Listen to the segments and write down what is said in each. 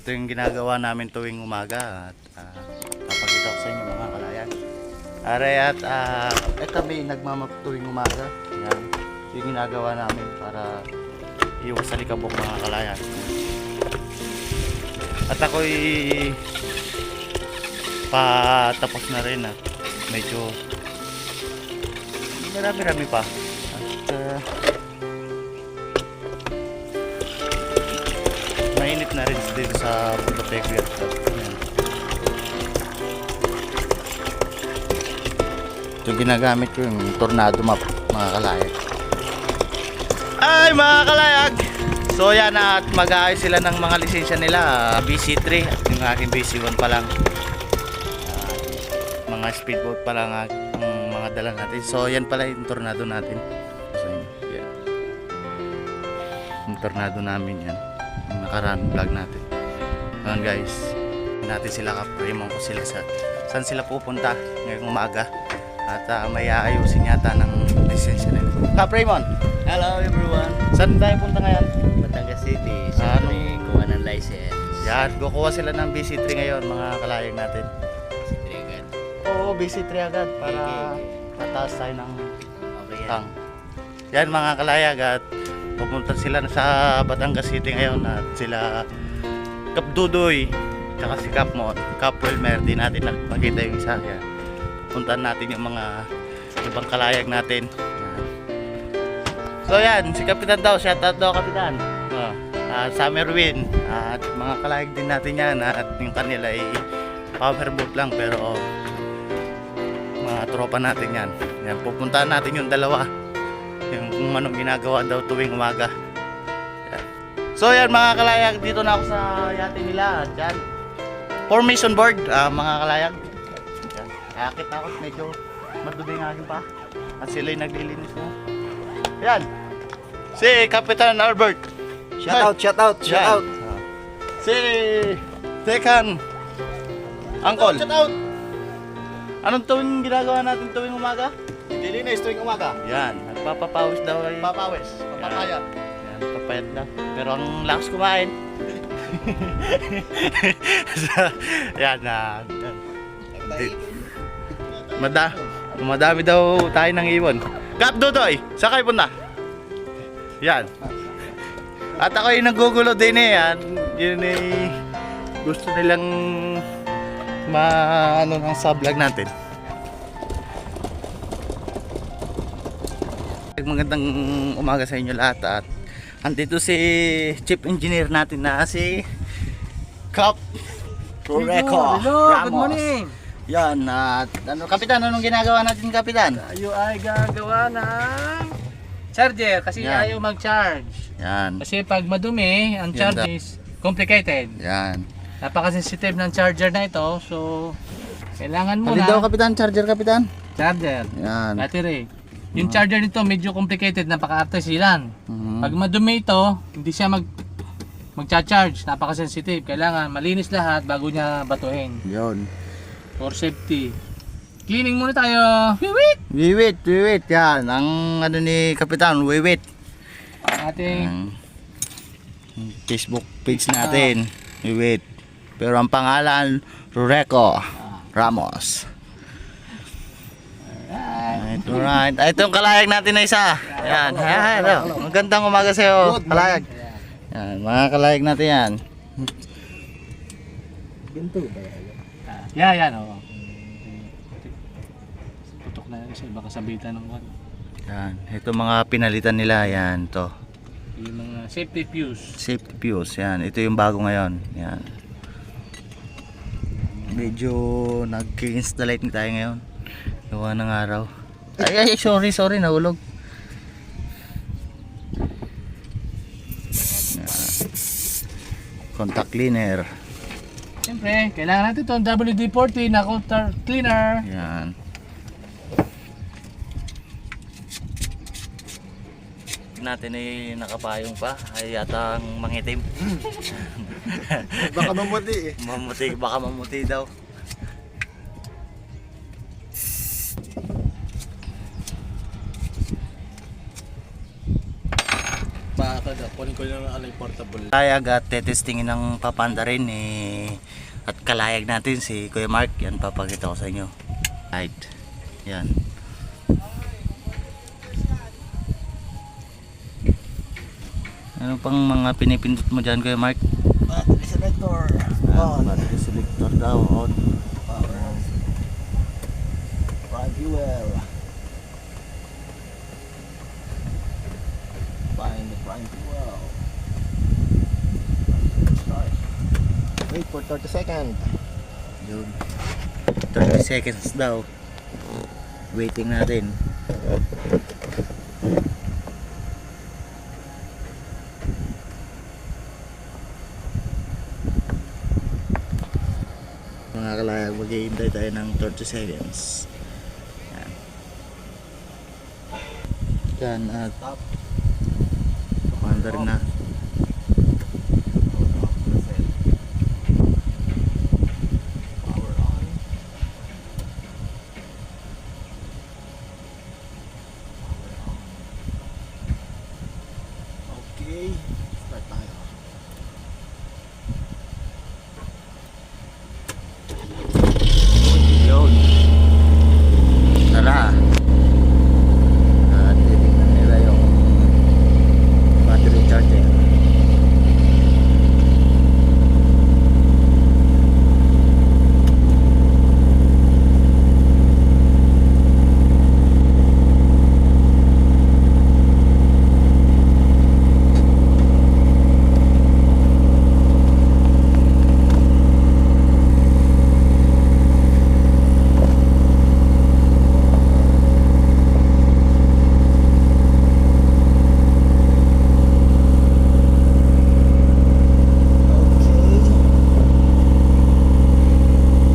ito yung ginagawa namin tuwing umaga at papakita ko sa inyo mga kalayan. Aray at kami nagmamap tuwing umaga. Yan, yung ginagawa namin para iwas sa likabok mga kalayan. At ako'y patapos na rin at medyo marami-rami pa. At mainit na rin dito sa Boteco. Ito ginagamit ko yung tornado map mga kalayag. Ay mga kalayag! So yan at mag-aayos sila ng mga lisensya nila. BC3 at yung aking BC1 pa lang. Mga speedboat pa lang ang mga dala natin. So yan pala yung tornado natin. So yan. Yung tornado namin yan. Yung nakaraan vlog natin. Ngayon guys, natin sila kapremon ko sila sa saan sila pupunta ngayong umaga. At may aayusin yata ng lisensya nila. Kapremon! Hello everyone! Saan tayo punta ngayon? Batangas City, siyempre kuha ng license. Yan, kukuha sila ng BC3 ngayon mga kalayag natin. BC3 agad. Oo, BC3 agad para mataas tayo ng Okay yan. tang. Yan mga kalayag at pupunta sila sa Batangas City ngayon at sila Kap Dudoy tsaka si Kap Mon, Kap Wilmer, di natin nakita yung isa. Yan. Puntahan natin yung mga ibang kalayag natin. Yan. So yan, si Kapitan daw, shoutout daw Kapitan. Summer Wind at mga kalayag din natin yan at yung kanila ay powerboat lang pero mga tropa natin yan. Yan, pupuntahan natin yung dalawa. Yung kung anong ginagawa daw tuwing umaga. Yan. So yan mga kalayag, dito na ako sa yate nila. Yan. Formation board mga kalayag. Yan. Akit ako, medyo madumi nga pa. At sila'y naglilinis na. Yan. Si Kapitan Albert. Shout out! Si Tekan Angkol. Shout out! Anong tuwing ginagawa natin tuwing umaga? Dilinis tuwing umaga. Yan, nagpapapawis daw ay. Papawis, papapayat. Yan, papayat daw. Pero ang lakas kumain. Yan na. Madami daw tayo ng ibon. Kap Dudoy, saan kayo punta? Yan. At ako ay nagugulo din eh. Yan. Yun ay gusto nilang ano ng sa-vlog natin. Magandang umaga sa inyo lahat at andito si Chief Engineer natin na si Kap Rureco Ramos. Good morning! Yan at Kapitan, anong ginagawa natin Kapitan? Tayo ay gagawa ng charger kasi Yan. ayaw mag-charge. Yan. Kasi pag madumi, ang Yan charge is complicated. Yan. Napaka-sensitive ng charger na ito. So, kailangan mo Ano na daw Kapitan? Charger Kapitan? charger, Yan. battery. Yung charger nito medyo complicated, napaka-artesilan. Mhm. Pag madumi ito, hindi siya mag-charge, napaka-sensitive. Kailangan malinis lahat bago niya batuhin Yun. for safety. Cleaning muna tayo. Wiwit! Wiwit. Yan. Ang ano ni Kapitan, wiwit. Ating Ang Facebook page natin. Wiwit. Pero ang pangalan, Rureco Ramos. Alright. Ito yung kalayag natin na isa. Yan. Hello. Magandang umaga sa iyo, kalayag. Yan, mga kalayag natin yan. yan, oo. Putok na yan kasi baka sabitan ng one. Yan. Ito mga pinalitan nila. Yan. Ito. Yung mga safety fuse. Safety fuse. Yan. Ito yung bago ngayon. Yan. Medyo nag-installate na tayo ngayon. Gawa ng araw. Ay, sorry, nahulog. Yan. Contact cleaner. Siyempre, kailangan natin itong WD-40 na contact cleaner. Yan. Natin ay nakapayong pa. Ay yata ang mangitim. Baka mamuti eh. Baka mamuti daw. Baka daw. Kunin ko yung ano, yung portable. Kalayag at tetestingin ng papanda rin at kalayag natin si Kuya Mark. Yan, papakita ko sa inyo. Right. Yan. Ano pang mga pinipindot mo dyan, Kuya Mark? Battery selector. Battery selector daw. On. Power. Prime fuel. Find the prime fuel. Start. Wait for 30 seconds. Yun. 30 seconds daw. Waiting natin. Mga kalayag, maghihintay tayo ng 30 seconds. Yan. Yan at Stop. kapanda rin na. Power on. Okay. Start tayo. Yun. Tara. At titignan nila yung battery charger. Okay.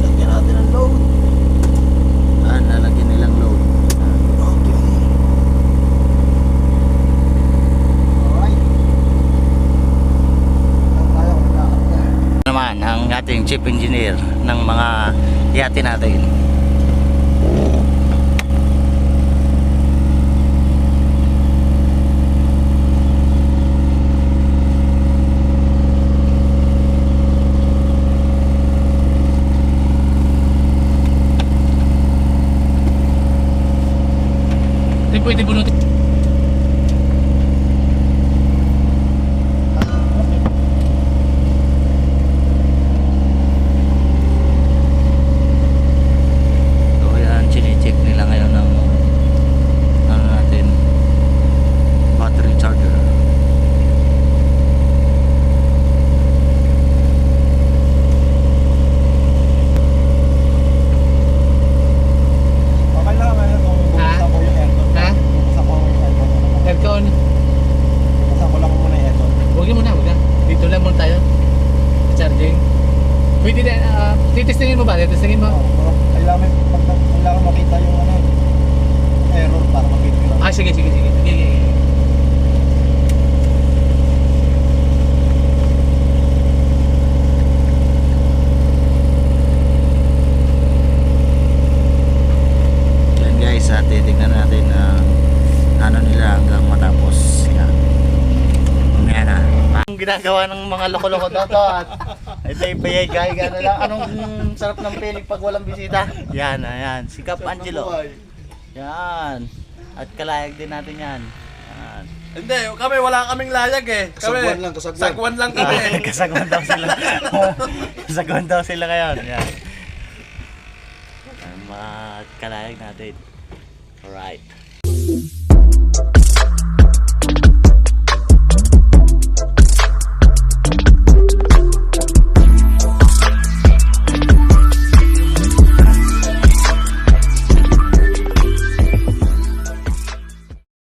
Lagyan natin ang load. Lalagyan nilang load. Okay. Alright. Kaya ko na. Naman ang ating chief engineer ng mga yate natin. Hindi pwede bunutin. So yan, chine-check nila ngayon ng ano natin, battery charger. Okay lang kung bubuksan ko yung aircon. Ha? Bubuksan ko yung aircon. Aircon. Bubuksan ko lang muna yung aircon. Huwag mo na, huwag na. Dito lang muna tayo. Charging. Pwede na, titestingin mo ba? Titestingin mo? Pero kailangan makita yung ano, error para makita yung Sige. Sige. Yan guys, titignan natin ano nila hanggang matapos. Yan. Yan na. Ang ginagawa ng mga loko-loko dito at ito yung payay na lang. Anong sarap ng piling pag walang bisita? Yan, ayan. Si Cap Angelo. Yan. At kalayag din natin yan. Yan. Hindi, kami wala kaming layag eh. Kami, sagwan lang kami. Kasagwan daw sila. Kasagwan daw sila ngayon. Yan. Yan, mga kalayag natin. Alright.